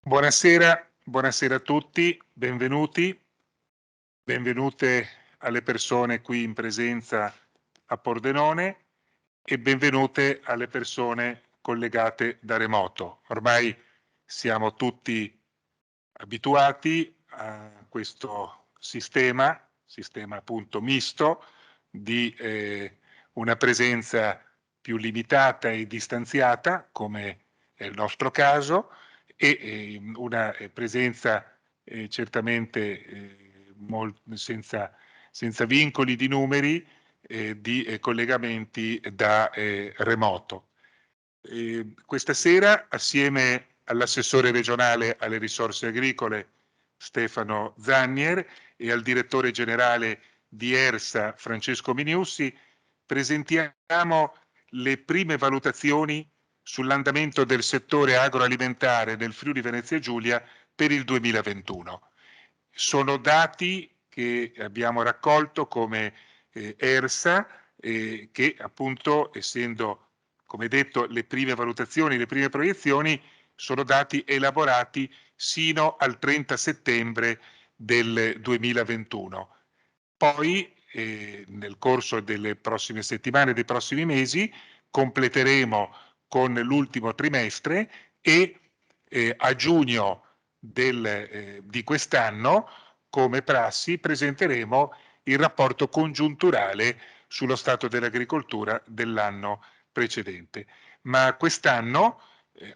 Buonasera a tutti, benvenuti, benvenute alle persone qui in presenza a Pordenone e benvenute alle persone collegate da remoto. Ormai siamo tutti abituati a questo sistema appunto misto di una presenza più limitata e distanziata, come è il nostro caso, e una presenza certamente senza vincoli di numeri di collegamenti da remoto. Questa sera, assieme all'assessore regionale alle risorse agricole Stefano Zannier e al direttore generale di ERSA Francesco Miniussi, presentiamo le prime valutazioni sull'andamento del settore agroalimentare del Friuli Venezia Giulia per il 2021. Sono dati che abbiamo raccolto come ERSA, che appunto, essendo come detto le prime valutazioni, le prime proiezioni, sono dati elaborati sino al 30 settembre del 2021. Poi nel corso delle prossime settimane, dei prossimi mesi, completeremo con l'ultimo trimestre e a giugno di quest'anno, come prassi, presenteremo il rapporto congiunturale sullo stato dell'agricoltura dell'anno precedente. Ma quest'anno,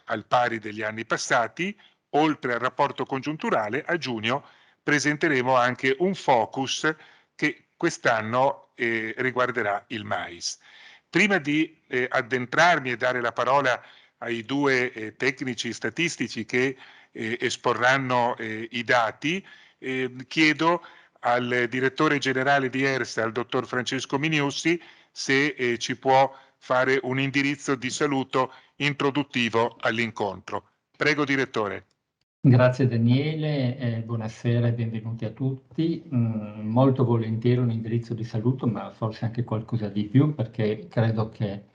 al pari degli anni passati, oltre al rapporto congiunturale, a giugno presenteremo anche un focus che quest'anno riguarderà il mais. Prima di addentrarmi e dare la parola ai due tecnici statistici che esporranno i dati, chiedo al direttore generale di ERSA, al dottor Francesco Miniussi, se ci può fare un indirizzo di saluto introduttivo all'incontro. Prego, direttore. Grazie Daniele, buonasera e benvenuti a tutti. Molto volentieri un indirizzo di saluto, ma forse anche qualcosa di più, perché credo che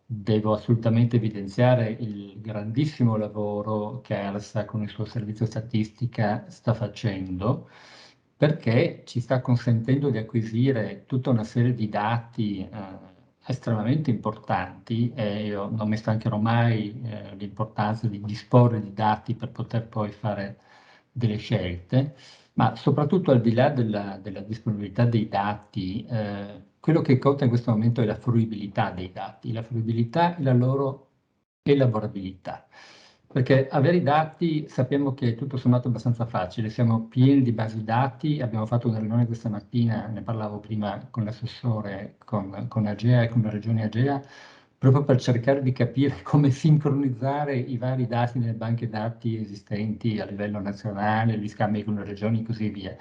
devo assolutamente evidenziare il grandissimo lavoro che ERSA con il suo servizio statistica sta facendo, perché ci sta consentendo di acquisire tutta una serie di dati estremamente importanti, e io non mi stancherò mai l'importanza di disporre di dati per poter poi fare delle scelte, ma soprattutto al di là della disponibilità dei dati, quello che conta in questo momento è la fruibilità dei dati, la fruibilità e la loro elaborabilità. Perché avere i dati sappiamo che è tutto sommato abbastanza facile, siamo pieni di basi dati, abbiamo fatto una riunione questa mattina, ne parlavo prima con l'assessore, con Agea e con la regione Agea, proprio per cercare di capire come sincronizzare i vari dati nelle banche dati esistenti a livello nazionale, gli scambi con le regioni e così via.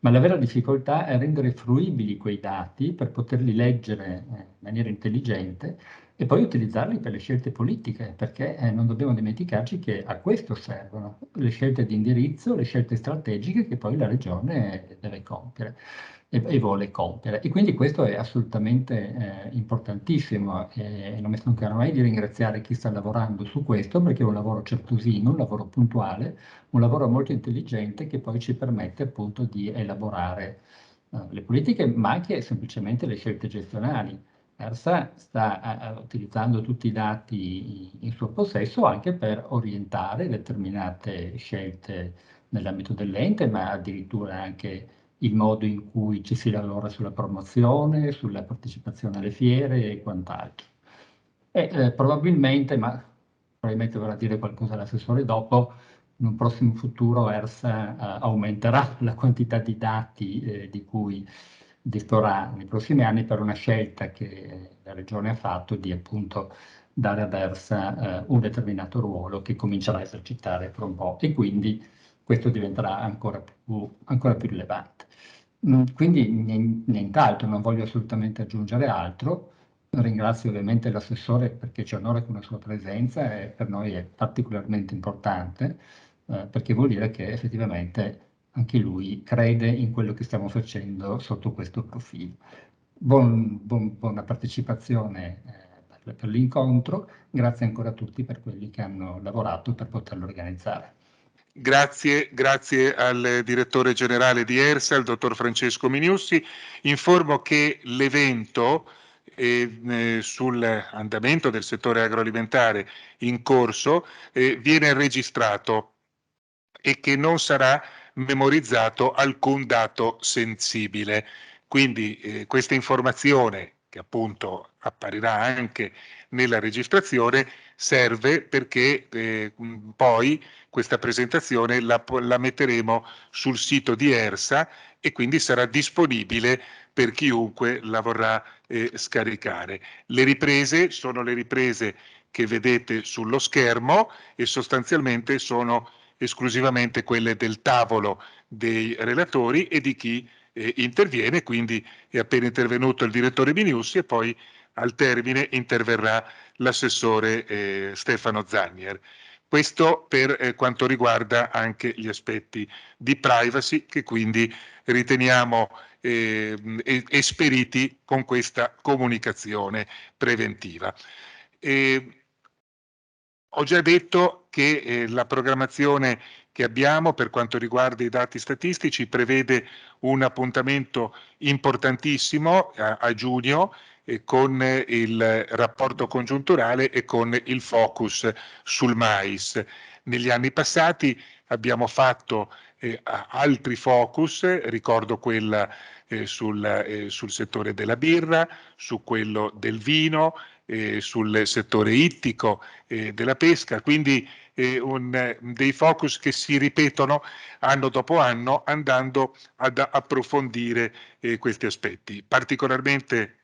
Ma la vera difficoltà è rendere fruibili quei dati per poterli leggere in maniera intelligente e poi utilizzarli per le scelte politiche, perché non dobbiamo dimenticarci che a questo servono le scelte di indirizzo, le scelte strategiche che poi la regione deve compiere e vuole compiere. E quindi questo è assolutamente importantissimo e non mi stancherò mai di ringraziare chi sta lavorando su questo, perché è un lavoro certosino, un lavoro puntuale, un lavoro molto intelligente che poi ci permette appunto di elaborare le politiche, ma anche semplicemente le scelte gestionali. ERSA sta utilizzando tutti i dati in suo possesso anche per orientare determinate scelte nell'ambito dell'ente, ma addirittura anche il modo in cui ci si lavora sulla promozione, sulla partecipazione alle fiere e quant'altro. E probabilmente, ma probabilmente vorrà dire qualcosa l'assessore dopo, in un prossimo futuro ERSA aumenterà la quantità di dati di cui disporrà nei prossimi anni per una scelta che la Regione ha fatto di appunto dare ad ERSA un determinato ruolo che comincerà a esercitare per un po' e quindi questo diventerà ancora più rilevante. Quindi nient'altro, non voglio assolutamente aggiungere altro. Ringrazio ovviamente l'assessore perché ci onora con la sua presenza e per noi è particolarmente importante perché vuol dire che effettivamente anche lui crede in quello che stiamo facendo sotto questo profilo. Buona partecipazione per l'incontro, grazie ancora a tutti per quelli che hanno lavorato per poterlo organizzare. Grazie al direttore generale di ERSA, il dottor Francesco Miniussi. Informo che l'evento sull'andamento del settore agroalimentare in corso viene registrato e che non sarà memorizzato alcun dato sensibile. Quindi questa informazione, che appunto apparirà anche nella registrazione, serve perché poi questa presentazione la metteremo sul sito di ERSA e quindi sarà disponibile per chiunque la vorrà scaricare. Le riprese sono le riprese che vedete sullo schermo e sostanzialmente sono esclusivamente quelle del tavolo dei relatori e di chi interviene, quindi è appena intervenuto il direttore Miniussi e poi al termine interverrà l'assessore Stefano Zagnier. Questo per quanto riguarda anche gli aspetti di privacy che quindi riteniamo esperiti con questa comunicazione preventiva. Ho già detto che la programmazione che abbiamo per quanto riguarda i dati statistici prevede un appuntamento importantissimo a giugno con il rapporto congiunturale e con il focus sul mais. Negli anni passati abbiamo fatto altri focus, ricordo quella sul settore della birra, su quello del vino, sul settore ittico, della pesca, quindi dei focus che si ripetono anno dopo anno andando ad approfondire questi aspetti. Particolarmente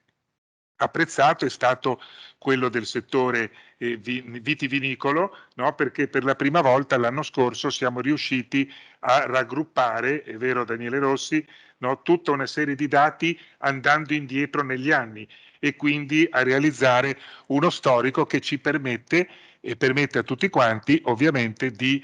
apprezzato è stato quello del settore vitivinicolo, no? Perché per la prima volta l'anno scorso siamo riusciti a raggruppare, è vero Daniele Rossi, no? Tutta una serie di dati andando indietro negli anni e quindi a realizzare uno storico che ci permette e permette a tutti quanti ovviamente di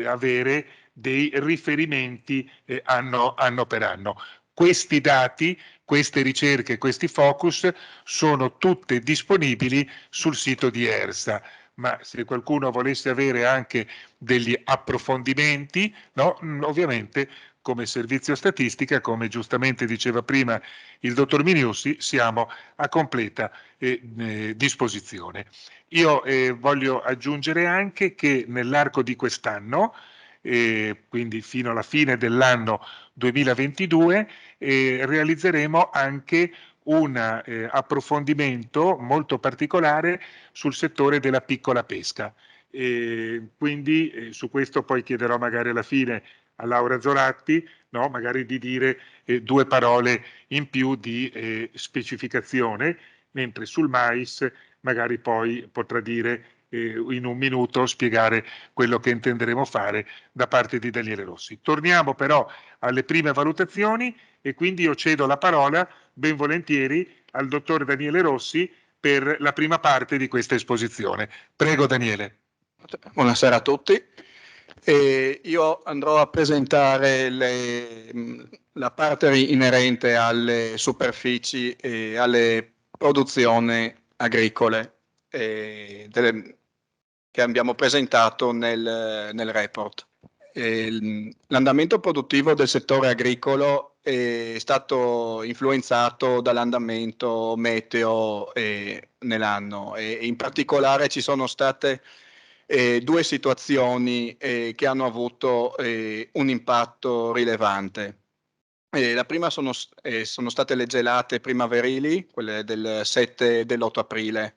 avere dei riferimenti anno per anno. Questi dati, queste ricerche, questi focus sono tutte disponibili sul sito di ERSA, ma se qualcuno volesse avere anche degli approfondimenti, no? Ovviamente come servizio statistica, come giustamente diceva prima il dottor Miniussi, siamo a completa disposizione. Io voglio aggiungere anche che nell'arco di quest'anno, quindi fino alla fine dell'anno 2022, realizzeremo anche un approfondimento molto particolare sul settore della piccola pesca. Quindi su questo poi chiederò magari alla fine a Laura Zoratti, no? Magari di dire due parole in più di specificazione, mentre sul mais magari poi potrà dire in un minuto spiegare quello che intenderemo fare da parte di Daniele Rossi. Torniamo però alle prime valutazioni e quindi io cedo la parola ben volentieri al dottor Daniele Rossi per la prima parte di questa esposizione. Prego Daniele. Buonasera a tutti. Io andrò a presentare la parte inerente alle superfici e alle produzioni agricole che abbiamo presentato nel report. L'andamento produttivo del settore agricolo è stato influenzato dall'andamento meteo nell'anno e in particolare ci sono state due situazioni che hanno avuto un impatto rilevante. La prima sono state le gelate primaverili, quelle del 7 e dell'8 aprile,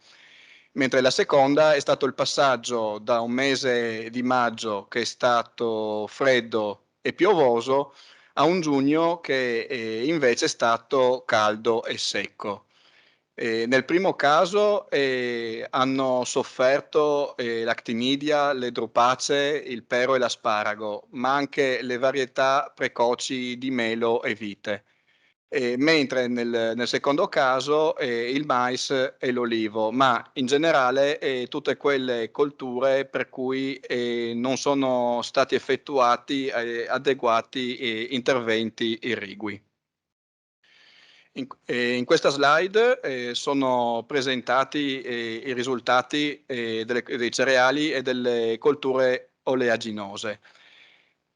mentre la seconda è stato il passaggio da un mese di maggio che è stato freddo e piovoso a un giugno che invece è stato caldo e secco. Nel primo caso hanno sofferto l'actinidia, le drupacee, il pero e l'asparago, ma anche le varietà precoci di melo e vite. Mentre nel secondo caso il mais e l'olivo, ma in generale tutte quelle colture per cui non sono stati effettuati adeguati interventi irrigui. In questa slide sono presentati i risultati dei cereali e delle colture oleaginose.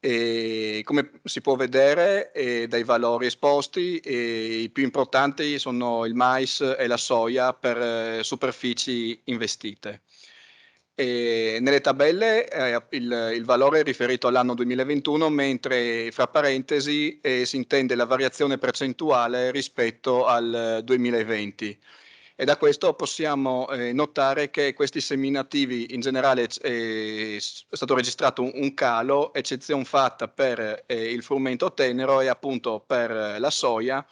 E come si può vedere dai valori esposti, i più importanti sono il mais e la soia per superfici investite. E nelle tabelle il valore è riferito all'anno 2021, mentre fra parentesi si intende la variazione percentuale rispetto al 2020. E da questo possiamo notare che questi seminativi in generale è stato registrato un calo, eccezione fatta per il frumento tenero e appunto per la soia,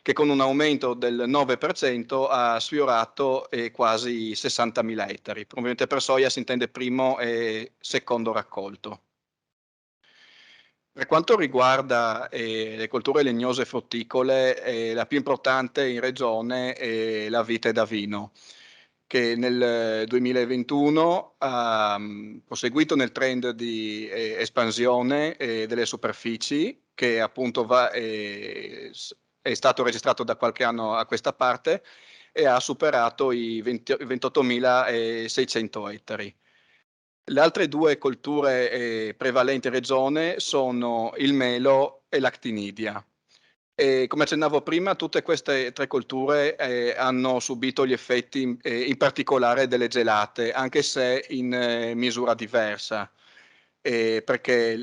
che con un aumento del 9% ha sfiorato quasi 60.000 ettari. Ovviamente per soia si intende primo e secondo raccolto. Per quanto riguarda le colture legnose frutticole, la più importante in regione è la vite da vino, che nel 2021 ha proseguito nel trend di espansione delle superfici, che appunto è stato registrato da qualche anno a questa parte e ha superato i 28.600 ettari. Le altre due colture prevalenti in regione sono il melo e l'actinidia. E come accennavo prima, tutte queste tre colture hanno subito gli effetti in particolare delle gelate, anche se in misura diversa. Perché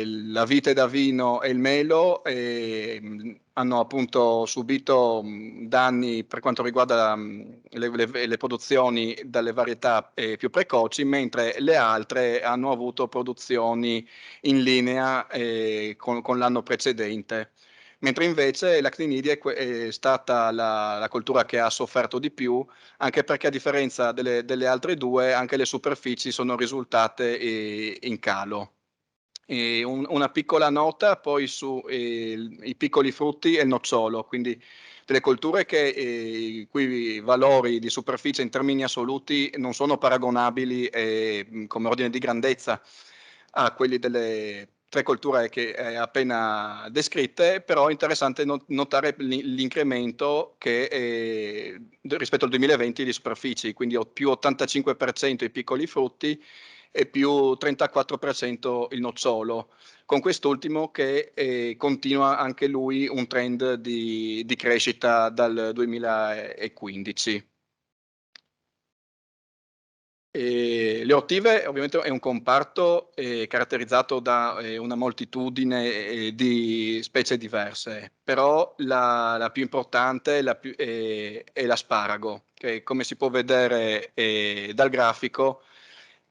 la vite da vino e il melo hanno appunto subito danni per quanto riguarda le produzioni dalle varietà più precoci, mentre le altre hanno avuto produzioni in linea con l'anno precedente. Mentre invece l'actinidia è stata la coltura che ha sofferto di più, anche perché a differenza delle altre due, anche le superfici sono risultate in calo. Una piccola nota poi sui piccoli frutti e il nocciolo, quindi delle colture i cui valori di superficie in termini assoluti non sono paragonabili come ordine di grandezza a quelli delle tre colture che hai appena descritte, però è interessante notare l'incremento che rispetto al 2020 di superfici, quindi più 85% i piccoli frutti e più 34% il nocciolo, con quest'ultimo che continua anche lui un trend di crescita dal 2015. Le ortive ovviamente è un comparto caratterizzato da una moltitudine di specie diverse, però la più importante è l'asparago, che come si può vedere dal grafico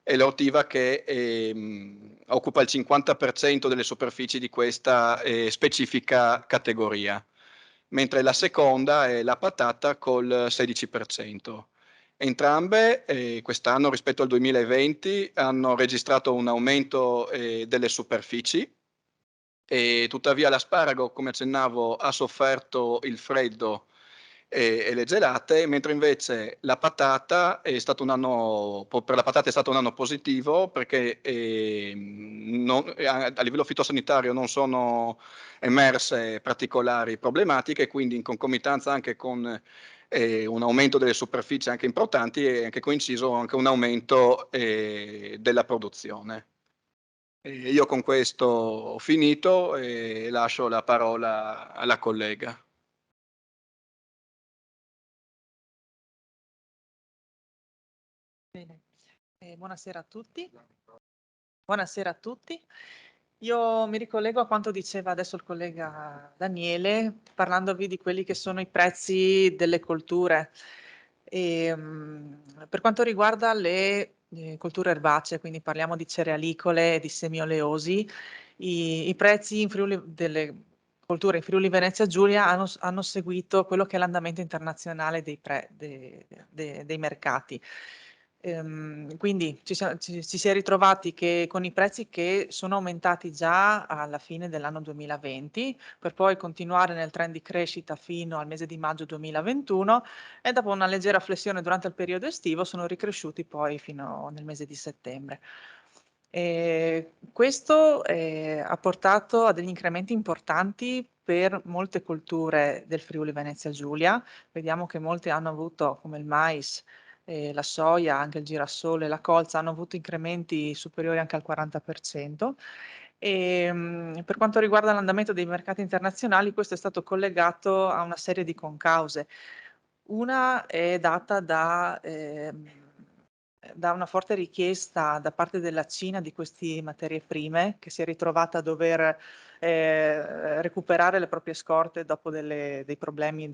è l'ortiva che occupa il 50% delle superfici di questa specifica categoria, mentre la seconda è la patata col 16%. Entrambe quest'anno rispetto al 2020 hanno registrato un aumento delle superfici e tuttavia l'asparago, come accennavo, ha sofferto il freddo e le gelate, mentre invece la patata è stato per la patata è stato un anno positivo perché a livello fitosanitario non sono emerse particolari problematiche, quindi in concomitanza anche con un aumento delle superfici anche importanti e anche coinciso anche un aumento della produzione. Io con questo ho finito e lascio la parola alla collega. Bene. Buonasera a tutti. Buonasera a tutti. Io mi ricollego a quanto diceva adesso il collega Daniele, parlandovi di quelli che sono i prezzi delle colture. Per quanto riguarda le colture erbacee, quindi parliamo di cerealicole e di semioleosi, i prezzi in delle colture in Friuli Venezia Giulia hanno seguito quello che è l'andamento internazionale dei mercati. Quindi ci si è ritrovati che con i prezzi che sono aumentati già alla fine dell'anno 2020, per poi continuare nel trend di crescita fino al mese di maggio 2021 e dopo una leggera flessione durante il periodo estivo sono ricresciuti poi fino nel mese di settembre. Questo ha portato a degli incrementi importanti per molte colture del Friuli Venezia Giulia. Vediamo che molte hanno avuto, come il mais, la soia, anche il girasole, la colza, hanno avuto incrementi superiori anche al 40%. Per quanto riguarda l'andamento dei mercati internazionali, questo è stato collegato a una serie di concause. Una è data da una forte richiesta da parte della Cina di queste materie prime, che si è ritrovata a dover recuperare le proprie scorte dopo dei problemi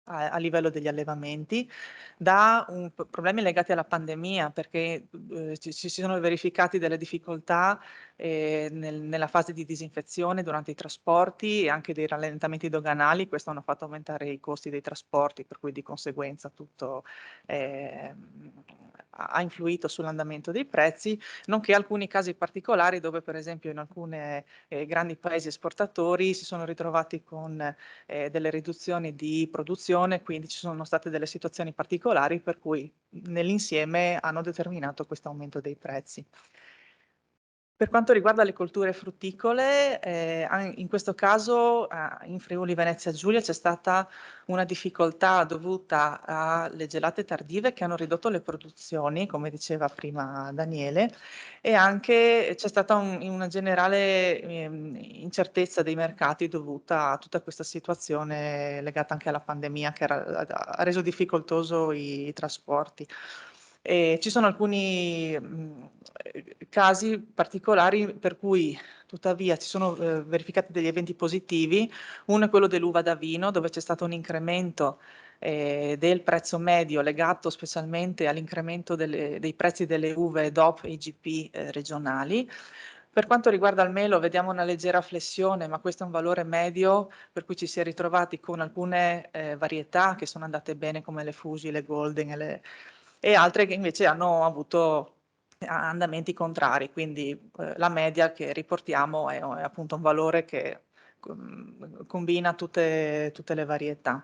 a livello degli allevamenti, da problemi legati alla pandemia, perché si sono verificati delle difficoltà nella fase di disinfezione durante i trasporti e anche dei rallentamenti doganali. Questo hanno fatto aumentare i costi dei trasporti, per cui di conseguenza tutto ha influito sull'andamento dei prezzi, nonché alcuni casi particolari dove per esempio in alcuni grandi paesi esportatori si sono ritrovati con delle riduzioni di produzione, quindi ci sono state delle situazioni particolari per cui nell'insieme hanno determinato questo aumento dei prezzi. Per quanto riguarda le colture frutticole, in questo caso in Friuli Venezia Giulia c'è stata una difficoltà dovuta alle gelate tardive che hanno ridotto le produzioni, come diceva prima Daniele, e anche c'è stata una generale incertezza dei mercati dovuta a tutta questa situazione legata anche alla pandemia che ha reso difficoltoso i trasporti. Ci sono alcuni casi particolari per cui tuttavia ci sono verificati degli eventi positivi. Uno è quello dell'uva da vino, dove c'è stato un incremento del prezzo medio legato specialmente all'incremento dei prezzi delle uve DOP e IGP regionali. Per quanto riguarda il melo vediamo una leggera flessione, ma questo è un valore medio per cui ci si è ritrovati con alcune varietà che sono andate bene come le Fuji, le Golden e altre che invece hanno avuto andamenti contrari, quindi la media che riportiamo è appunto un valore che combina tutte le varietà.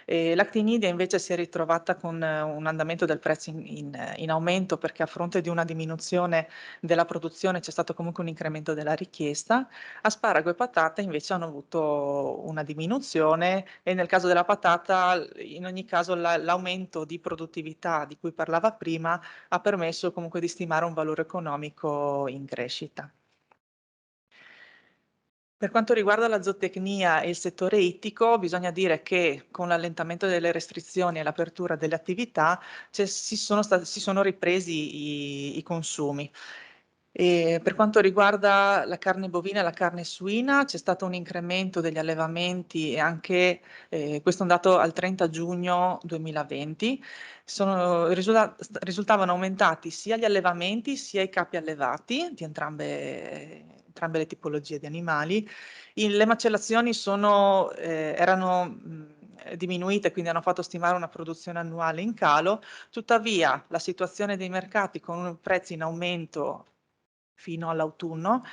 L'actinidia invece si è ritrovata con un andamento del prezzo in aumento perché a fronte di una diminuzione della produzione c'è stato comunque un incremento della richiesta. Asparago e patata invece hanno avuto una diminuzione e nel caso della patata in ogni caso l'aumento di produttività di cui parlava prima ha permesso comunque di stimare un valore economico in crescita. Per quanto riguarda la zootecnia e il settore ittico, bisogna dire che con l'allentamento delle restrizioni e l'apertura delle attività si sono ripresi i consumi. E per quanto riguarda la carne bovina e la carne suina, c'è stato un incremento degli allevamenti e anche questo è un dato al 30 giugno 2020. Risultavano aumentati sia gli allevamenti sia i capi allevati di entrambe le tipologie di animali. Le macellazioni erano diminuite, quindi hanno fatto stimare una produzione annuale in calo. Tuttavia, la situazione dei mercati con prezzi in aumento fino all'autunno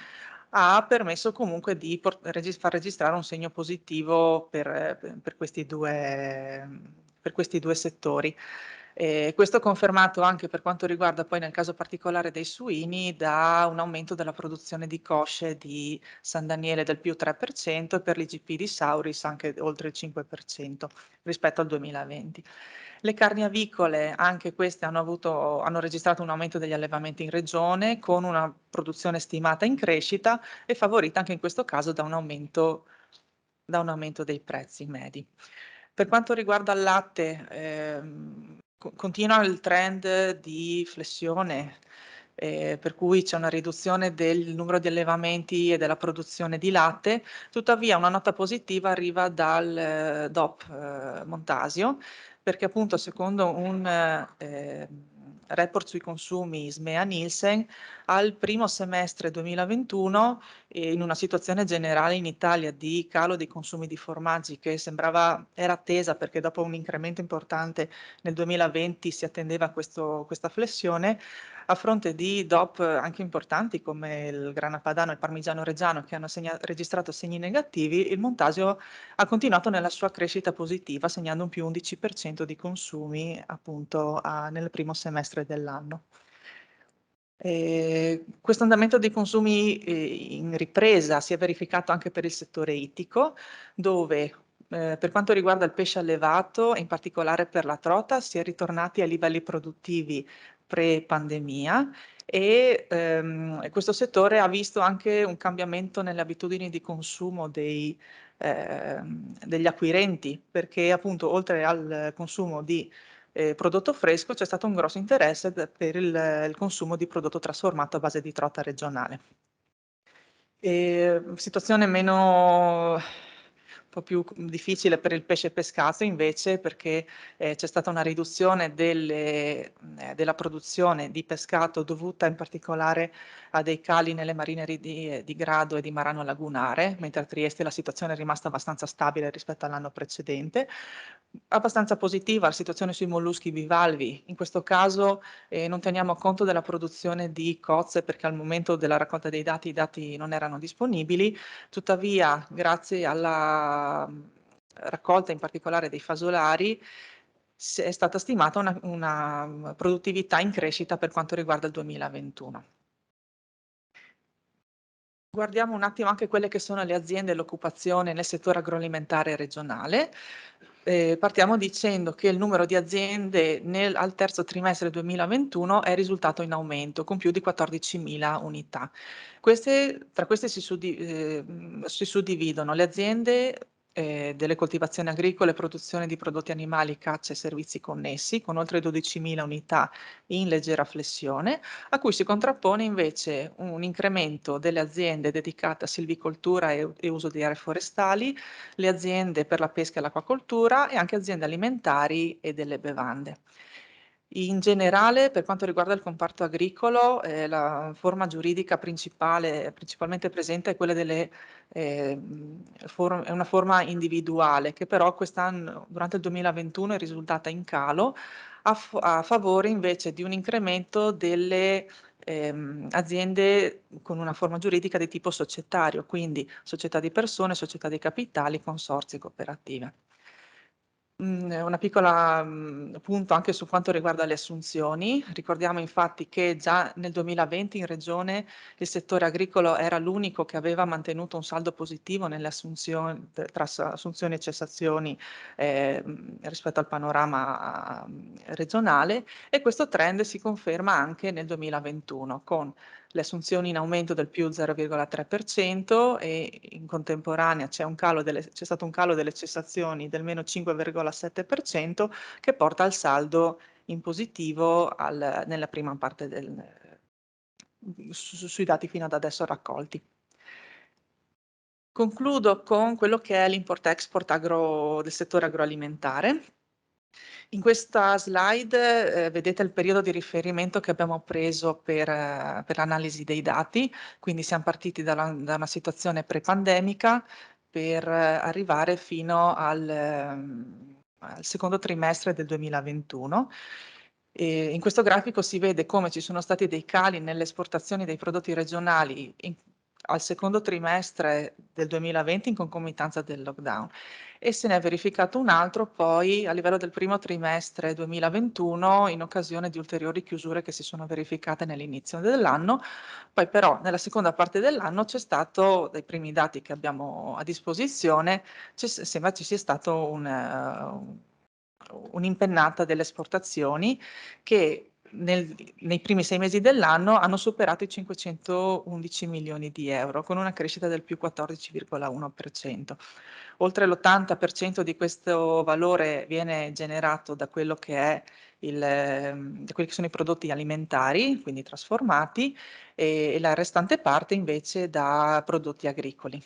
ha permesso comunque di far registrare un segno positivo per questi due settori. Questo confermato anche per quanto riguarda poi nel caso particolare dei suini da un aumento della produzione di cosce di San Daniele del più 3% e per l'IGP di Sauris anche oltre il 5% rispetto al 2020. Le carni avicole, anche queste hanno registrato un aumento degli allevamenti in regione con una produzione stimata in crescita e favorita anche in questo caso da un aumento dei prezzi medi. Per quanto riguarda il latte, continua il trend di flessione, per cui c'è una riduzione del numero di allevamenti e della produzione di latte, tuttavia una nota positiva arriva dal DOP Montasio, perché appunto secondo un report sui consumi Smea Nielsen, al primo semestre 2021, in una situazione generale in Italia di calo dei consumi di formaggi che era attesa perché dopo un incremento importante nel 2020 si attendeva questa flessione, a fronte di DOP anche importanti come il grana padano e il parmigiano reggiano che hanno registrato segni negativi, il Montasio ha continuato nella sua crescita positiva segnando un più 11% di consumi appunto nel primo semestre dell'anno. Questo andamento dei consumi in ripresa si è verificato anche per il settore ittico, dove per quanto riguarda il pesce allevato, in particolare per la trota, si è ritornati ai livelli produttivi pre-pandemia e questo settore ha visto anche un cambiamento nelle abitudini di consumo degli acquirenti, perché appunto oltre al consumo di prodotto fresco c'è stato un grosso interesse per il consumo di prodotto trasformato a base di trota regionale. Situazione un po' più difficile per il pesce pescato invece, perché c'è stata una riduzione della produzione di pescato dovuta in particolare a dei cali nelle marinerie di Grado e di Marano Lagunare, mentre a Trieste la situazione è rimasta abbastanza stabile rispetto all'anno precedente. Abbastanza positiva la situazione sui molluschi bivalvi. In questo caso non teniamo conto della produzione di cozze, perché al momento della raccolta dei dati i dati non erano disponibili, tuttavia grazie alla raccolta in particolare dei fasolari è stata stimata una produttività in crescita per quanto riguarda il 2021. Guardiamo un attimo anche quelle che sono le aziende e l'occupazione nel settore agroalimentare regionale. Partiamo dicendo che il numero di aziende al terzo trimestre 2021 è risultato in aumento con più di 14.000 unità. Tra queste si suddividono le aziende delle coltivazioni agricole, produzione di prodotti animali, caccia e servizi connessi, con oltre 12.000 unità in leggera flessione, a cui si contrappone invece un incremento delle aziende dedicate a silvicoltura e uso di aree forestali, le aziende per la pesca e l'acquacoltura e anche aziende alimentari e delle bevande. In generale, per quanto riguarda il comparto agricolo, la forma giuridica principalmente presente è quella è una forma individuale, che però quest'anno, durante il 2021, è risultata in calo a favore invece di un incremento delle aziende con una forma giuridica di tipo societario, quindi società di persone, società di capitali, consorzi e cooperative. Una piccola punto anche su quanto riguarda le assunzioni. Ricordiamo infatti che già nel 2020 in Regione il settore agricolo era l'unico che aveva mantenuto un saldo positivo nelle assunzioni, tra assunzioni e cessazioni rispetto al panorama regionale, e questo trend si conferma anche nel 2021 con le assunzioni in aumento del più 0,3% e in contemporanea c'è stato un calo delle cessazioni del meno 5,7% che porta al saldo in positivo nella prima parte sui dati fino ad adesso raccolti. Concludo con quello che è l'import-export del settore agroalimentare. In questa slide vedete il periodo di riferimento che abbiamo preso per l'analisi dei dati, quindi siamo partiti da una situazione pre-pandemica per arrivare fino al secondo trimestre del 2021. E in questo grafico si vede come ci sono stati dei cali nelle esportazioni dei prodotti regionali al secondo trimestre del 2020 in concomitanza del lockdown, e se ne è verificato un altro poi a livello del primo trimestre 2021 in occasione di ulteriori chiusure che si sono verificate nell'inizio dell'anno. Poi però nella seconda parte dell'anno c'è stato, dai primi dati che abbiamo a disposizione, sembra ci sia stato un'impennata delle esportazioni che nei primi 6 mesi dell'anno hanno superato i 511 milioni di euro, con una crescita del più 14,1%. Oltre l'80% di questo valore viene generato da quello che è da quelli che sono i prodotti alimentari, quindi trasformati, e la restante parte invece da prodotti agricoli.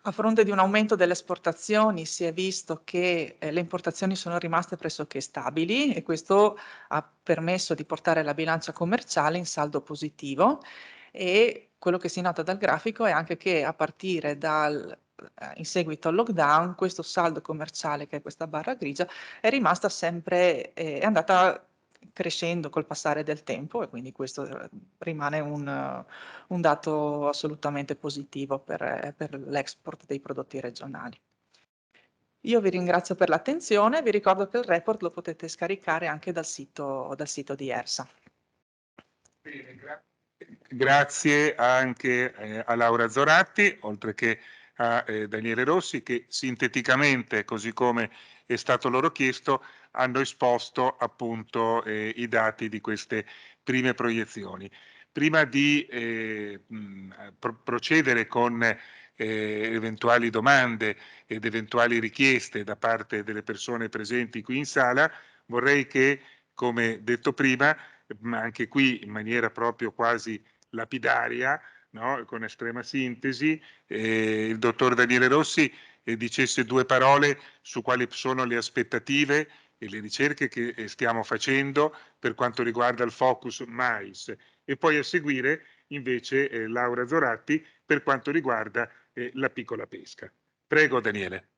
A fronte di un aumento delle esportazioni si è visto che le importazioni sono rimaste pressoché stabili e questo ha permesso di portare la bilancia commerciale in saldo positivo, e quello che si nota dal grafico è anche che a partire in seguito al lockdown questo saldo commerciale, che è questa barra grigia, è rimasta sempre, è andata crescendo col passare del tempo, e quindi questo rimane un dato assolutamente positivo per l'export dei prodotti regionali. Io vi ringrazio per l'attenzione, vi ricordo che il report lo potete scaricare anche dal sito di ERSA. Bene, grazie anche a Laura Zoratti, oltre che a Daniele Rossi, che sinteticamente, così come è stato loro chiesto, hanno esposto appunto i dati di queste prime proiezioni. Prima di procedere con eventuali domande ed eventuali richieste da parte delle persone presenti qui in sala, vorrei che, come detto prima, ma anche qui in maniera proprio quasi lapidaria, no? Con estrema sintesi, il dottor Daniele Rossi dicesse due parole su quali sono le aspettative e le ricerche che stiamo facendo per quanto riguarda il focus mais, e poi a seguire invece Laura Zoratti per quanto riguarda la piccola pesca. Prego Daniele.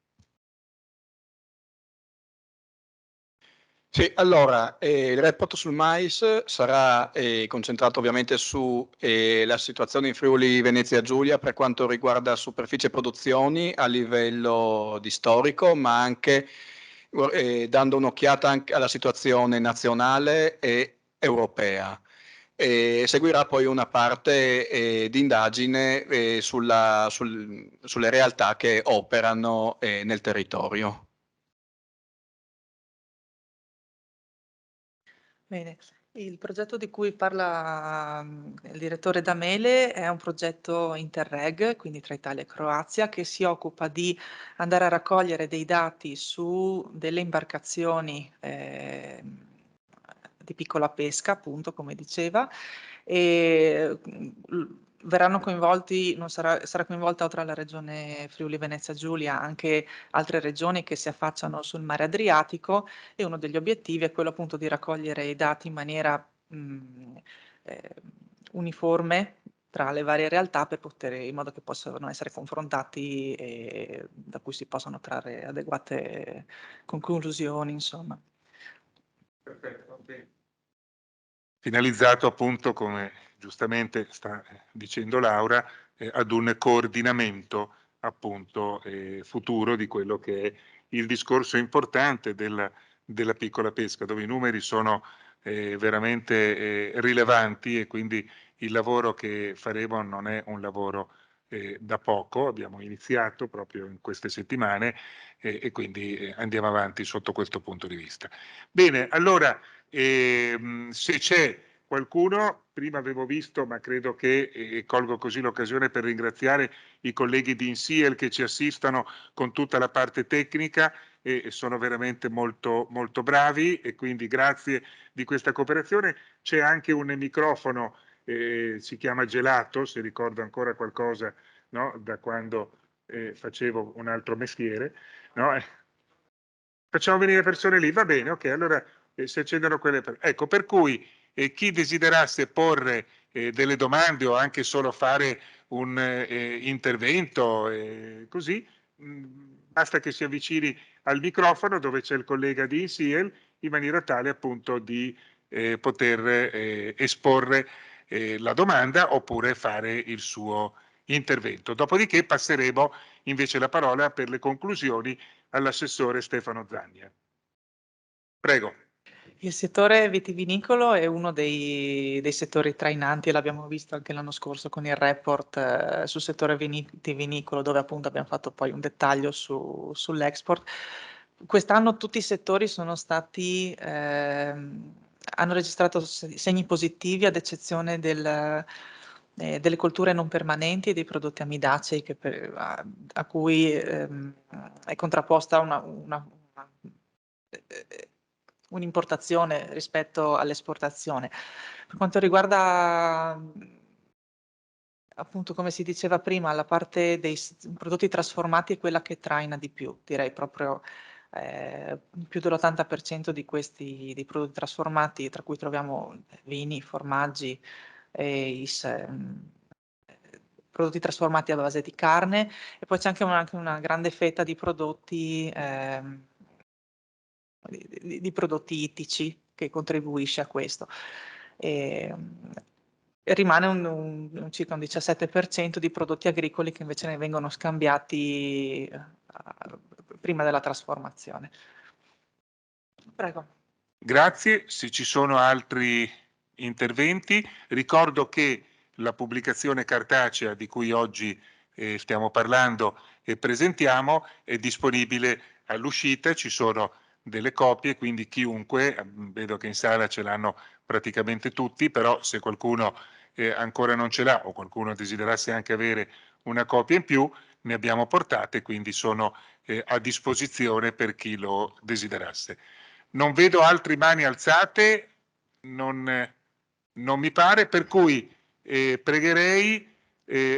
Sì, allora, il report sul mais sarà concentrato ovviamente sulla situazione in Friuli Venezia Giulia per quanto riguarda superficie e produzioni a livello di storico, ma anche dando un'occhiata anche alla situazione nazionale e europea. Seguirà poi una parte di indagine sulle realtà che operano nel territorio. Bene, il progetto di cui parla il direttore Damele è un progetto Interreg, quindi tra Italia e Croazia, che si occupa di andare a raccogliere dei dati su delle imbarcazioni di piccola pesca, appunto, come diceva, e verranno coinvolti, sarà coinvolta oltre alla regione Friuli Venezia Giulia anche altre regioni che si affacciano sul mare Adriatico, e uno degli obiettivi è quello appunto di raccogliere i dati in maniera uniforme tra le varie realtà in modo che possano essere confrontati e da cui si possano trarre adeguate conclusioni, insomma. Perfetto, okay. Finalizzato appunto, come giustamente sta dicendo Laura, ad un coordinamento appunto futuro di quello che è il discorso importante della piccola pesca, dove i numeri sono veramente rilevanti, e quindi il lavoro che faremo non è un lavoro da poco. Abbiamo iniziato proprio in queste settimane e quindi andiamo avanti sotto questo punto di vista. Bene, allora se c'è qualcuno, prima avevo visto, ma credo che colgo così l'occasione per ringraziare i colleghi di INSIEL che ci assistono con tutta la parte tecnica e sono veramente molto, molto bravi, e quindi grazie di questa cooperazione. C'è anche un microfono, si chiama Gelato, se ricordo ancora qualcosa, no? Da quando facevo un altro mestiere, no? Facciamo venire persone lì, va bene, ok, allora si accendono quelle. Ecco, per cui chi desiderasse porre delle domande o anche solo fare un intervento, così, basta che si avvicini al microfono dove c'è il collega di INSIEL, in maniera tale appunto di poter esporre la domanda oppure fare il suo intervento. Dopodiché passeremo invece la parola per le conclusioni all'assessore Stefano Zagna. Prego. Il settore vitivinicolo è uno dei settori trainanti, e l'abbiamo visto anche l'anno scorso con il report sul settore vitivinicolo, dove appunto abbiamo fatto poi un dettaglio sull'export. Quest'anno tutti i settori sono stati, hanno registrato segni positivi, ad eccezione delle colture non permanenti e dei prodotti amidacei a cui è contrapposta un'importazione rispetto all'esportazione. Per quanto riguarda appunto, come si diceva prima, la parte dei prodotti trasformati è quella che traina di più, direi proprio più dell'80% dei prodotti trasformati, tra cui troviamo vini, formaggi e prodotti trasformati a base di carne, e poi c'è anche una grande fetta di prodotti prodotti ittici che contribuisce a questo. Rimane circa un 17% di prodotti agricoli che invece ne vengono scambiati prima della trasformazione. Prego. Grazie. Se ci sono altri interventi, ricordo che la pubblicazione cartacea di cui oggi stiamo parlando e presentiamo è disponibile all'uscita ci sono delle copie, quindi chiunque, vedo che in sala ce l'hanno praticamente tutti, però se qualcuno ancora non ce l'ha o qualcuno desiderasse anche avere una copia in più, ne abbiamo portate, quindi sono a disposizione per chi lo desiderasse. Non vedo altre mani alzate, non mi pare, per cui pregherei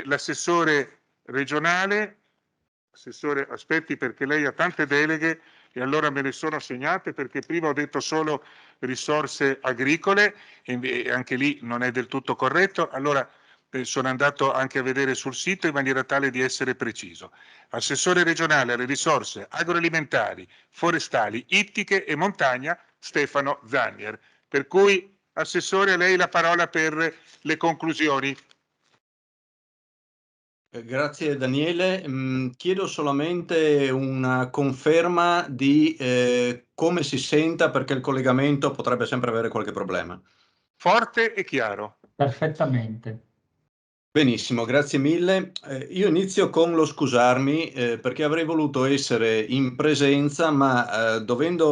l'assessore regionale. Assessore, aspetti perché lei ha tante deleghe e allora me le sono segnate, perché prima ho detto solo risorse agricole e anche lì non è del tutto corretto. Allora sono andato anche a vedere sul sito in maniera tale di essere preciso. Assessore regionale alle risorse agroalimentari, forestali, ittiche e montagna, Stefano Zanier. Per cui, Assessore, a lei la parola per le conclusioni. Grazie Daniele, chiedo solamente una conferma di come si senta, perché il collegamento potrebbe sempre avere qualche problema. Forte e chiaro. Perfettamente. Benissimo, grazie mille. Io inizio con lo scusarmi perché avrei voluto essere in presenza, ma dovendo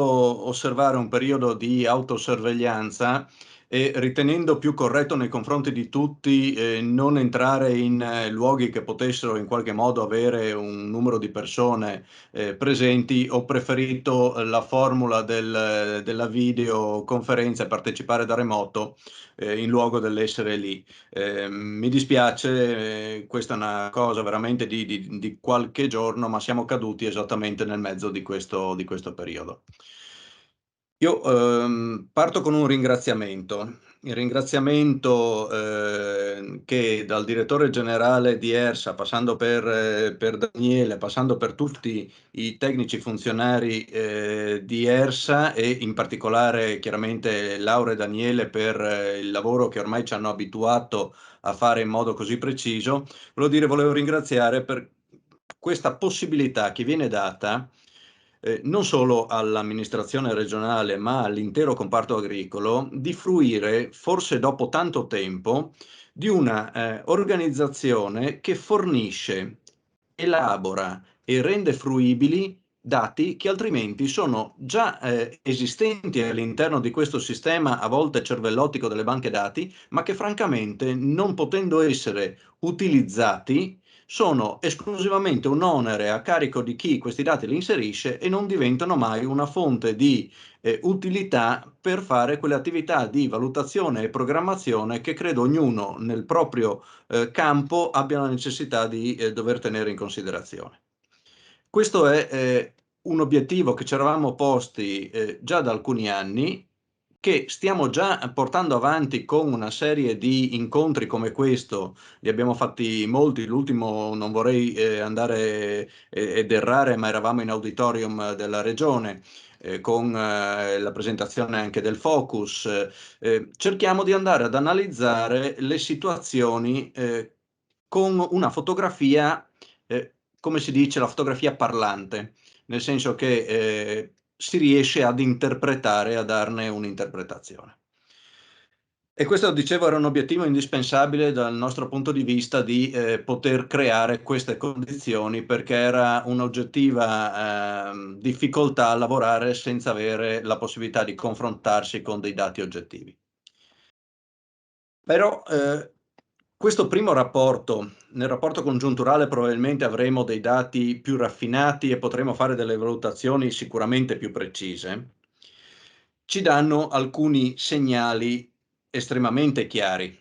osservare un periodo di autosorveglianza e ritenendo più corretto nei confronti di tutti non entrare in luoghi che potessero in qualche modo avere un numero di persone presenti, ho preferito la formula della videoconferenza e partecipare da remoto in luogo dell'essere lì. Mi dispiace, questa è una cosa veramente di qualche giorno, ma siamo caduti esattamente nel mezzo di questo periodo. Io parto con un ringraziamento. Il ringraziamento che dal direttore generale di ERSA, passando per Daniele, passando per tutti i tecnici funzionari di ERSA e in particolare chiaramente Laura e Daniele per il lavoro che ormai ci hanno abituato a fare in modo così preciso, volevo ringraziare per questa possibilità che viene data non solo all'amministrazione regionale ma all'intero comparto agricolo di fruire, forse dopo tanto tempo, di una organizzazione che fornisce, elabora e rende fruibili dati che altrimenti sono già esistenti all'interno di questo sistema a volte cervellottico delle banche dati, ma che francamente non potendo essere utilizzati sono esclusivamente un onere a carico di chi questi dati li inserisce e non diventano mai una fonte di utilità per fare quelle attività di valutazione e programmazione che credo ognuno nel proprio campo abbia la necessità di dover tenere in considerazione. Questo è un obiettivo che ci eravamo posti già da alcuni anni, che stiamo già portando avanti con una serie di incontri come questo. Li abbiamo fatti molti, l'ultimo non vorrei andare ed errare, ma eravamo in auditorium della regione con la presentazione anche del focus. Cerchiamo di andare ad analizzare le situazioni con una fotografia, come si dice, la fotografia parlante, nel senso che si riesce ad interpretare, a darne un'interpretazione. E questo, dicevo, era un obiettivo indispensabile dal nostro punto di vista di poter creare queste condizioni, perché era un'oggettiva difficoltà a lavorare senza avere la possibilità di confrontarsi con dei dati oggettivi. Però questo primo rapporto, nel rapporto congiunturale probabilmente avremo dei dati più raffinati e potremo fare delle valutazioni sicuramente più precise, ci danno alcuni segnali estremamente chiari.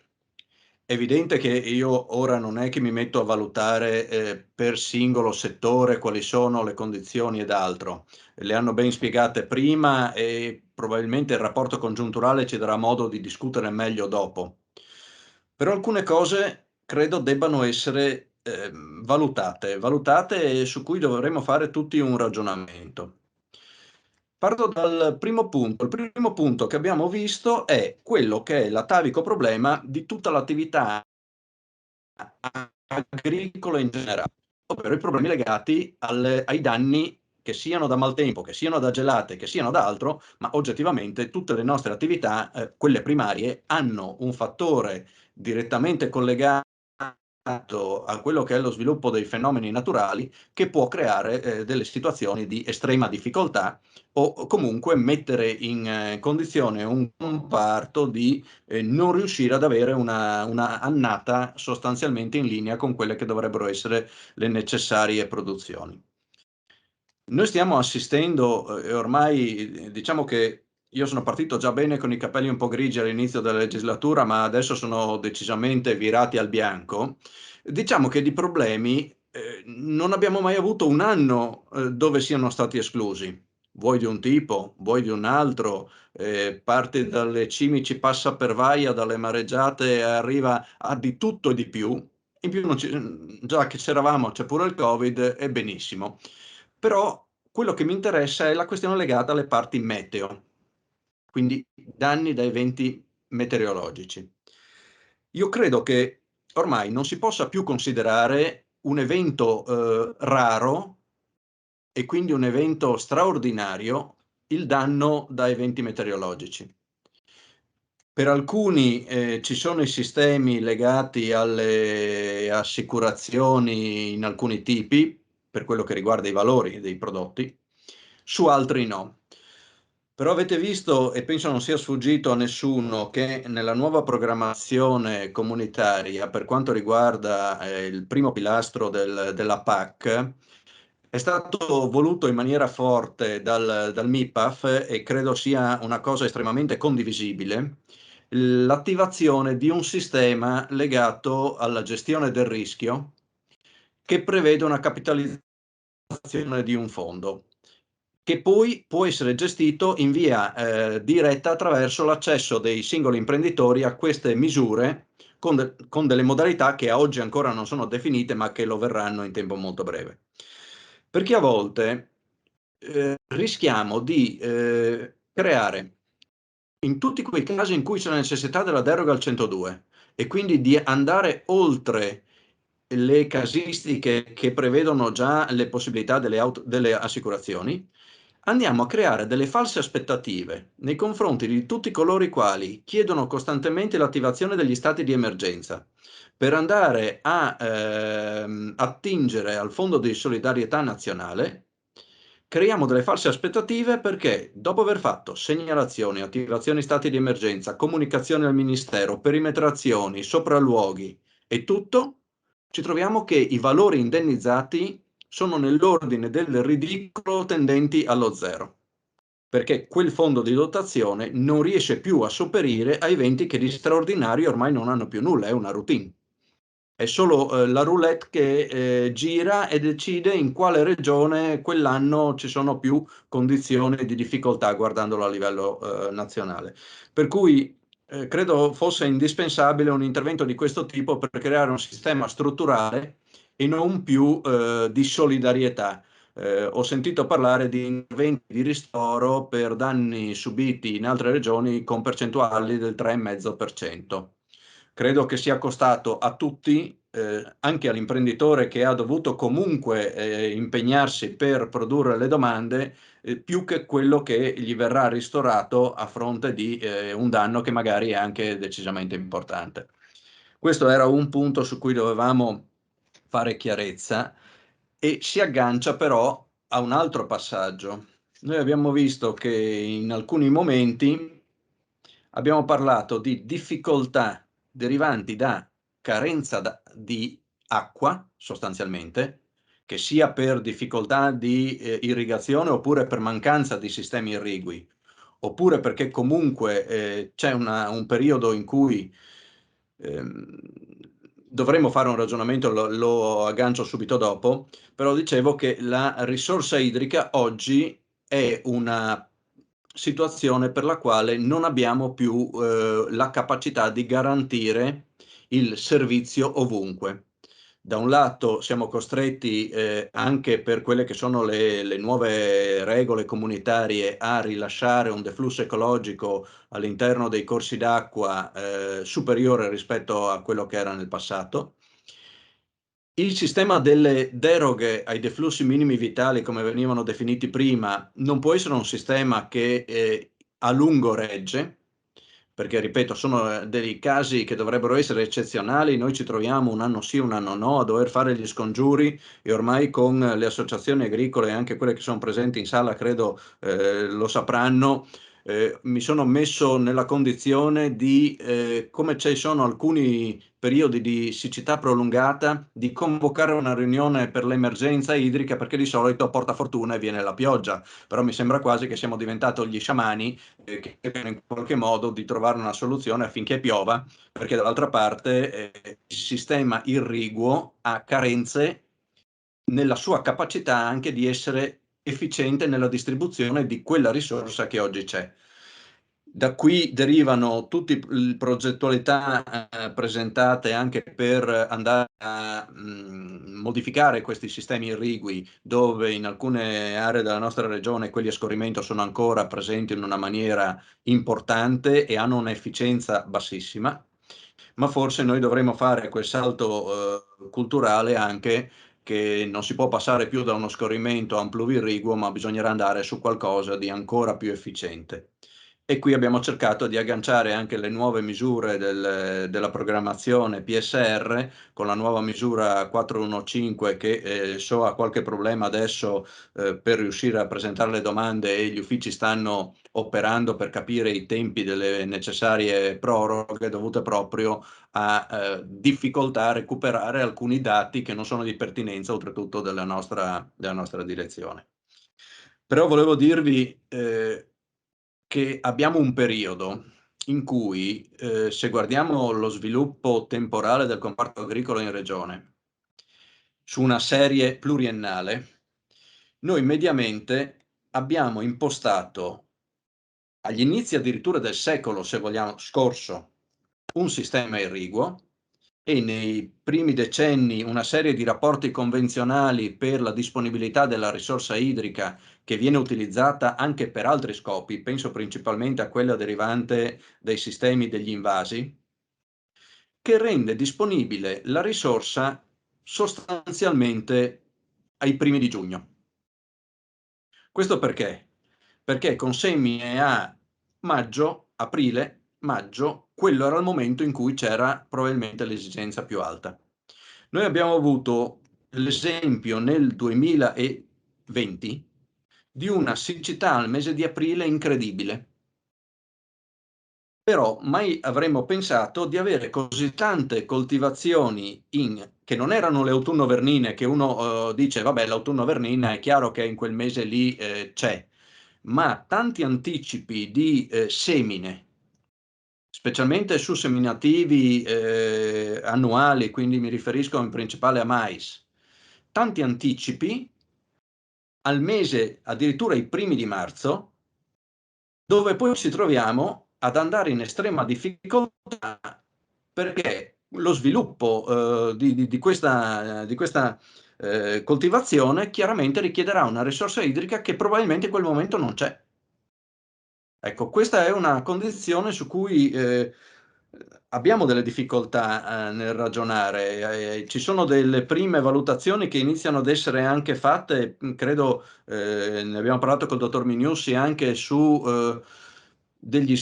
È evidente che io ora non è che mi metto a valutare per singolo settore quali sono le condizioni ed altro. Le hanno ben spiegate prima e probabilmente il rapporto congiunturale ci darà modo di discutere meglio dopo. Però alcune cose credo debbano essere valutate e su cui dovremo fare tutti un ragionamento. Parto dal primo punto. Il primo punto che abbiamo visto è quello che è l'atavico problema di tutta l'attività agricola in generale, ovvero i problemi legati ai danni che siano da maltempo, che siano da gelate, che siano da altro, ma oggettivamente tutte le nostre attività, quelle primarie, hanno un fattore direttamente collegato a quello che è lo sviluppo dei fenomeni naturali, che può creare delle situazioni di estrema difficoltà o comunque mettere in condizione un comparto di non riuscire ad avere una annata sostanzialmente in linea con quelle che dovrebbero essere le necessarie produzioni. Noi stiamo assistendo, ormai diciamo che io sono partito già bene con i capelli un po' grigi all'inizio della legislatura, ma adesso sono decisamente virati al bianco. Diciamo che di problemi non abbiamo mai avuto un anno dove siano stati esclusi, vuoi di un tipo, vuoi di un altro, parte dalle cimici, passa per vaia, dalle mareggiate, arriva a di tutto e di più. In più già che c'eravamo, c'è pure il Covid, e benissimo. Però quello che mi interessa è la questione legata alle parti meteo, quindi danni da eventi meteorologici. Io credo che ormai non si possa più considerare un evento raro e quindi un evento straordinario il danno da eventi meteorologici. Per alcuni ci sono i sistemi legati alle assicurazioni in alcuni tipi, per quello che riguarda i valori dei prodotti, su altri no. Però avete visto, e penso non sia sfuggito a nessuno, che nella nuova programmazione comunitaria, per quanto riguarda il primo pilastro della PAC, è stato voluto in maniera forte dal MIPAF, e credo sia una cosa estremamente condivisibile, l'attivazione di un sistema legato alla gestione del rischio che prevede una capitalizzazione di un fondo, che poi può essere gestito in via diretta attraverso l'accesso dei singoli imprenditori a queste misure con delle modalità che a oggi ancora non sono definite, ma che lo verranno in tempo molto breve. Perché a volte rischiamo di creare, in tutti quei casi in cui c'è la necessità della deroga al 102 e quindi di andare oltre le casistiche che prevedono già le possibilità delle assicurazioni, andiamo a creare delle false aspettative nei confronti di tutti coloro i quali chiedono costantemente l'attivazione degli stati di emergenza per andare a attingere al Fondo di solidarietà nazionale. Creiamo delle false aspettative perché dopo aver fatto segnalazioni, attivazioni stati di emergenza, comunicazioni al Ministero, perimetrazioni, sopralluoghi e tutto, ci troviamo che i valori indennizzati sono nell'ordine del ridicolo tendenti allo zero, perché quel fondo di dotazione non riesce più a sopperire a eventi che di straordinario ormai non hanno più nulla, è una routine. È solo la roulette che gira e decide in quale regione quell'anno ci sono più condizioni di difficoltà, guardandolo a livello nazionale. Per cui credo fosse indispensabile un intervento di questo tipo per creare un sistema strutturale e non più di solidarietà. Ho sentito parlare di interventi di ristoro per danni subiti in altre regioni con percentuali del 3,5%. Credo che sia costato a tutti, anche all'imprenditore che ha dovuto comunque impegnarsi per produrre le domande, più che quello che gli verrà ristorato a fronte di un danno che magari è anche decisamente importante. Questo era un punto su cui dovevamo fare chiarezza, e si aggancia però a un altro passaggio. Noi abbiamo visto che in alcuni momenti abbiamo parlato di difficoltà derivanti da carenza di acqua, sostanzialmente, che sia per difficoltà di irrigazione oppure per mancanza di sistemi irrigui, oppure perché comunque c'è un periodo in cui dovremmo fare un ragionamento, lo aggancio subito dopo, però dicevo che la risorsa idrica oggi è una situazione per la quale non abbiamo più la capacità di garantire il servizio ovunque. Da un lato siamo costretti anche per quelle che sono le nuove regole comunitarie a rilasciare un deflusso ecologico all'interno dei corsi d'acqua superiore rispetto a quello che era nel passato. Il sistema delle deroghe ai deflussi minimi vitali, come venivano definiti prima, non può essere un sistema che a lungo regge, perché ripeto, sono dei casi che dovrebbero essere eccezionali. Noi ci troviamo un anno sì, un anno no a dover fare gli scongiuri, e ormai con le associazioni agricole, anche quelle che sono presenti in sala, credo lo sapranno. Mi sono messo nella condizione di, come ci sono alcuni periodi di siccità prolungata, di convocare una riunione per l'emergenza idrica, perché di solito porta fortuna e viene la pioggia, però mi sembra quasi che siamo diventati gli sciamani che cercano in qualche modo di trovare una soluzione affinché piova, perché dall'altra parte il sistema irriguo ha carenze nella sua capacità anche di essere efficiente nella distribuzione di quella risorsa che oggi c'è. Da qui derivano tutte le progettualità presentate anche per andare a modificare questi sistemi irrigui, dove in alcune aree della nostra regione quelli a scorrimento sono ancora presenti in una maniera importante e hanno un'efficienza bassissima, ma forse noi dovremmo fare quel salto culturale anche, che non si può passare più da uno scorrimento a un pluvirriguo, ma bisognerà andare su qualcosa di ancora più efficiente. E qui abbiamo cercato di agganciare anche le nuove misure della programmazione PSR con la nuova misura 415 che so ha qualche problema adesso per riuscire a presentare le domande, e gli uffici stanno operando per capire i tempi delle necessarie proroghe dovute proprio a difficoltà a recuperare alcuni dati che non sono di pertinenza oltretutto della nostra direzione. Però volevo dirvi che abbiamo un periodo in cui, se guardiamo lo sviluppo temporale del comparto agricolo in regione, su una serie pluriennale, noi mediamente abbiamo impostato agli inizi addirittura del secolo, se vogliamo, scorso, un sistema irriguo, e nei primi decenni una serie di rapporti convenzionali per la disponibilità della risorsa idrica che viene utilizzata anche per altri scopi, penso principalmente a quella derivante dai sistemi degli invasi, che rende disponibile la risorsa sostanzialmente ai primi di giugno. Questo perché? Perché con semine a maggio, aprile, maggio, quello era il momento in cui c'era probabilmente l'esigenza più alta. Noi abbiamo avuto l'esempio nel 2020 di una siccità al mese di aprile incredibile. Però mai avremmo pensato di avere così tante coltivazioni che non erano le autunno-vernine, che uno dice, vabbè, l'autunno-vernina è chiaro che in quel mese lì c'è, ma tanti anticipi di semine, specialmente su seminativi annuali, quindi mi riferisco in principale a mais, tanti anticipi al mese, addirittura i primi di marzo, dove poi ci troviamo ad andare in estrema difficoltà perché lo sviluppo di questa coltivazione chiaramente richiederà una risorsa idrica che probabilmente in quel momento non c'è. Ecco, questa è una condizione su cui abbiamo delle difficoltà nel ragionare. Ci sono delle prime valutazioni che iniziano ad essere anche fatte, credo, ne abbiamo parlato col dottor Migniussi, anche su degli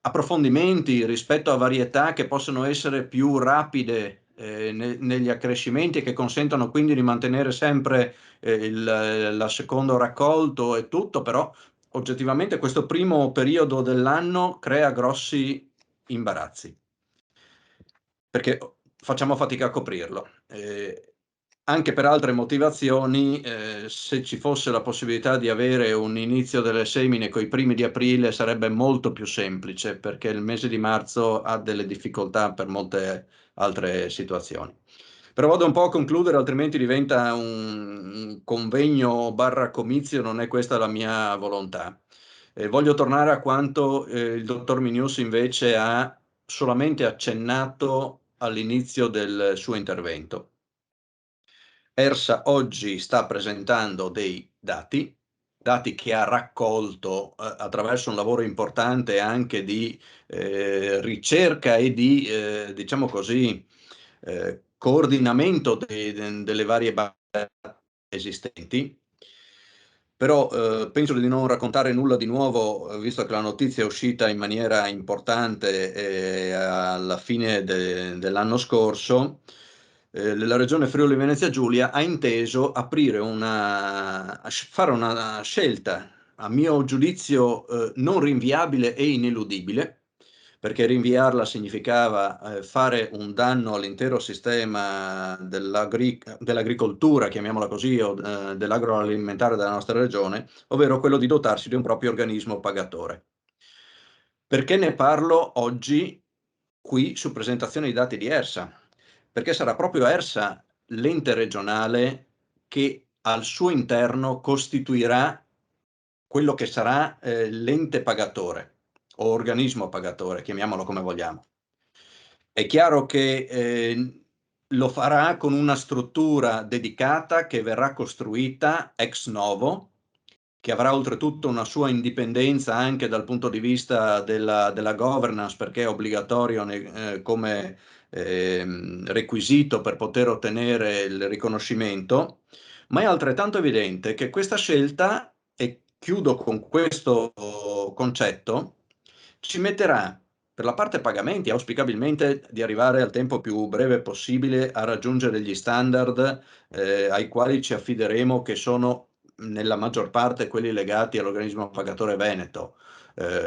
approfondimenti rispetto a varietà che possono essere più rapide negli accrescimenti e che consentono quindi di mantenere sempre la secondo raccolto e tutto, però oggettivamente questo primo periodo dell'anno crea grossi imbarazzi, perché facciamo fatica a coprirlo. Anche per altre motivazioni, se ci fosse la possibilità di avere un inizio delle semine coi primi di aprile sarebbe molto più semplice, perché il mese di marzo ha delle difficoltà per molte altre situazioni. Però vado un po' a concludere, altrimenti diventa un convegno barra comizio, non è questa la mia volontà. Voglio tornare a quanto il dottor Migniussi invece ha solamente accennato all'inizio del suo intervento. ERSA oggi sta presentando dei dati che ha raccolto attraverso un lavoro importante anche di ricerca e di, diciamo così, coordinamento delle varie basi esistenti, però penso di non raccontare nulla di nuovo, visto che la notizia è uscita in maniera importante alla fine dell'anno scorso. La Regione Friuli Venezia Giulia ha inteso fare una scelta, a mio giudizio, non rinviabile e ineludibile, perché rinviarla significava fare un danno all'intero sistema dell'agricoltura, chiamiamola così, o dell'agroalimentare della nostra regione, ovvero quello di dotarsi di un proprio organismo pagatore. Perché ne parlo oggi qui su presentazione di dati di ERSA? Perché sarà proprio ERSA, l'ente regionale, che al suo interno costituirà quello che sarà l'ente pagatore o organismo pagatore, chiamiamolo come vogliamo. È chiaro che lo farà con una struttura dedicata che verrà costruita ex novo, che avrà oltretutto una sua indipendenza anche dal punto di vista della governance, perché è obbligatorio come requisito per poter ottenere il riconoscimento, ma è altrettanto evidente che questa scelta, e chiudo con questo concetto, ci metterà per la parte pagamenti, auspicabilmente di arrivare al tempo più breve possibile a raggiungere gli standard ai quali ci affideremo, che sono nella maggior parte quelli legati all'organismo pagatore veneto,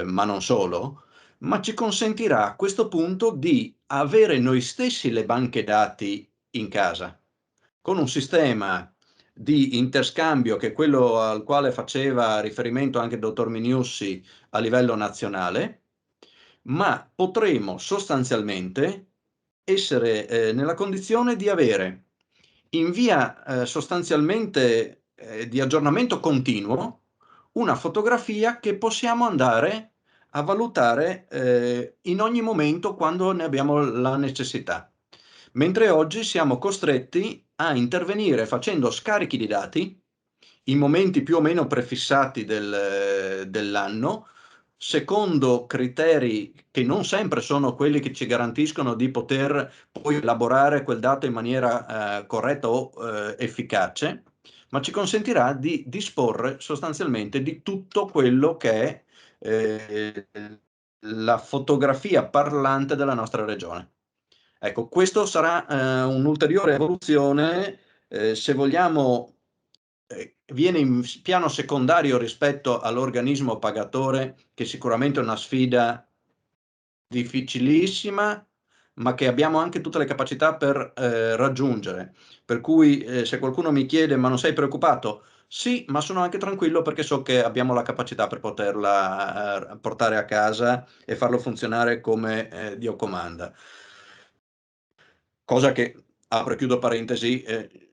ma non solo, ma ci consentirà a questo punto di avere noi stessi le banche dati in casa, con un sistema di interscambio che è quello al quale faceva riferimento anche il dottor Miniussi a livello nazionale, ma potremo sostanzialmente essere nella condizione di avere in via sostanzialmente di aggiornamento continuo una fotografia che possiamo andare a valutare in ogni momento quando ne abbiamo la necessità. Mentre oggi siamo costretti a intervenire facendo scarichi di dati in momenti più o meno prefissati dell'anno, secondo criteri che non sempre sono quelli che ci garantiscono di poter poi elaborare quel dato in maniera corretta o efficace, ma ci consentirà di disporre sostanzialmente di tutto quello che è la fotografia parlante della nostra regione. Ecco, questo sarà un'ulteriore evoluzione, se vogliamo, viene in piano secondario rispetto all'organismo pagatore, che sicuramente è una sfida difficilissima, ma che abbiamo anche tutte le capacità per raggiungere. Per cui se qualcuno mi chiede: ma non sei preoccupato? Sì, ma sono anche tranquillo perché so che abbiamo la capacità per poterla portare a casa e farlo funzionare come Dio comanda. Cosa che, apro e chiudo parentesi,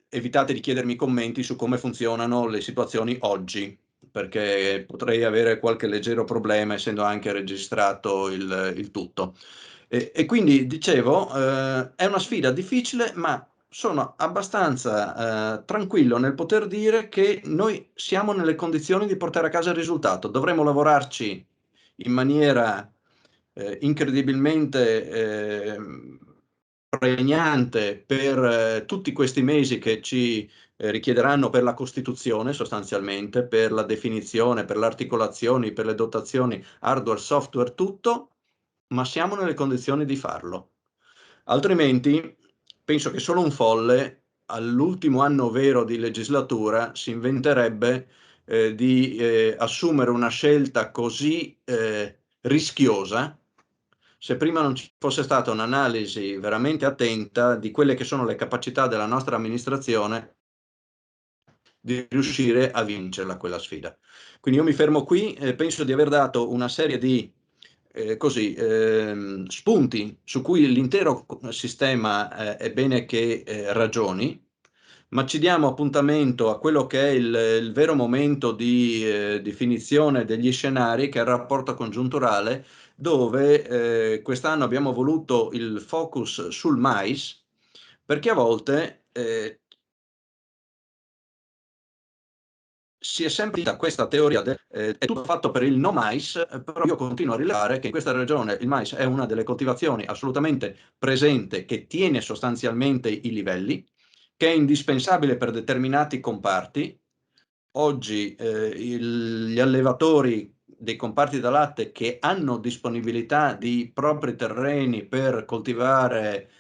evitate di chiedermi commenti su come funzionano le situazioni oggi, perché potrei avere qualche leggero problema essendo anche registrato il tutto. E quindi dicevo, è una sfida difficile, ma sono abbastanza tranquillo nel poter dire che noi siamo nelle condizioni di portare a casa il risultato. Dovremo lavorarci in maniera incredibilmente pregnante per tutti questi mesi che ci richiederanno per la costituzione, sostanzialmente, per la definizione, per le articolazioni, per le dotazioni hardware, software, tutto, ma siamo nelle condizioni di farlo. Altrimenti penso che solo un folle all'ultimo anno vero di legislatura si inventerebbe di assumere una scelta così rischiosa, se prima non ci fosse stata un'analisi veramente attenta di quelle che sono le capacità della nostra amministrazione di riuscire a vincerla quella sfida. Quindi io mi fermo qui, penso di aver dato una serie di spunti su cui l'intero sistema è bene che ragioni, ma ci diamo appuntamento a quello che è il vero momento di definizione degli scenari, che è il rapporto congiunturale, dove quest'anno abbiamo voluto il focus sul mais, perché a volte si è sempre da questa teoria è tutto fatto per il no mais, però io continuo a rilevare che in questa regione il mais è una delle coltivazioni assolutamente presente, che tiene sostanzialmente i livelli, che è indispensabile per determinati comparti, oggi gli allevatori dei comparti da latte che hanno disponibilità di propri terreni per coltivare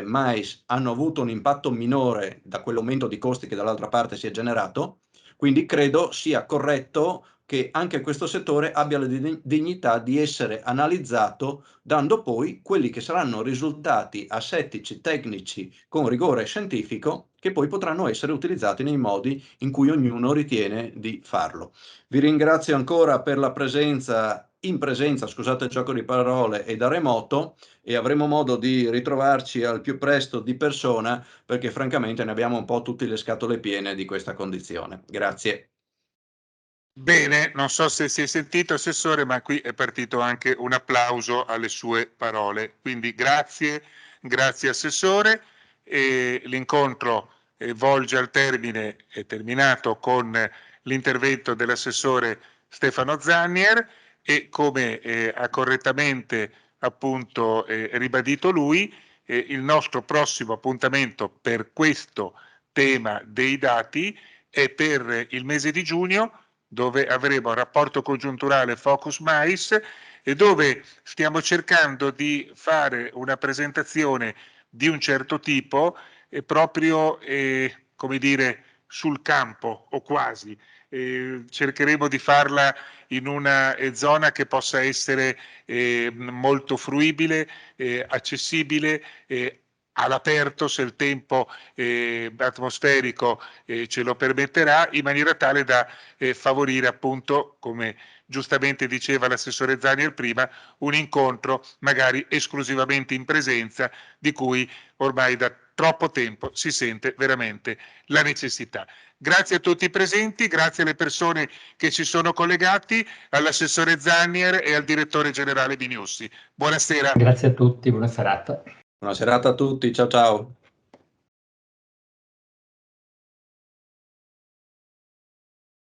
mais hanno avuto un impatto minore da quell'aumento di costi che dall'altra parte si è generato, quindi credo sia corretto che anche questo settore abbia la dignità di essere analizzato, dando poi quelli che saranno risultati asettici, tecnici, con rigore scientifico, che poi potranno essere utilizzati nei modi in cui ognuno ritiene di farlo. Vi ringrazio ancora per la presenza, in presenza, scusate il gioco di parole, e da remoto, e avremo modo di ritrovarci al più presto di persona, perché francamente ne abbiamo un po' tutte le scatole piene di questa condizione. Grazie. Bene, non so se si è sentito, Assessore, ma qui è partito anche un applauso alle sue parole. Quindi grazie Assessore. L'incontro volge al termine, è terminato con l'intervento dell'Assessore Stefano Zannier e come ha correttamente appunto ribadito lui, il nostro prossimo appuntamento per questo tema dei dati è per il mese di giugno, dove avremo un rapporto congiunturale Focus Mais e dove stiamo cercando di fare una presentazione di un certo tipo proprio come dire, sul campo o quasi. Cercheremo di farla in una zona che possa essere molto fruibile, accessibile, all'aperto se il tempo atmosferico ce lo permetterà, in maniera tale da favorire appunto, come giustamente diceva l'assessore Zannier prima, un incontro magari esclusivamente in presenza, di cui ormai da troppo tempo si sente veramente la necessità. Grazie a tutti i presenti, grazie alle persone che ci sono collegati, all'assessore Zannier e al direttore generale Biniussi. Buonasera. Grazie a tutti, buona serata. Buona serata a tutti, ciao ciao.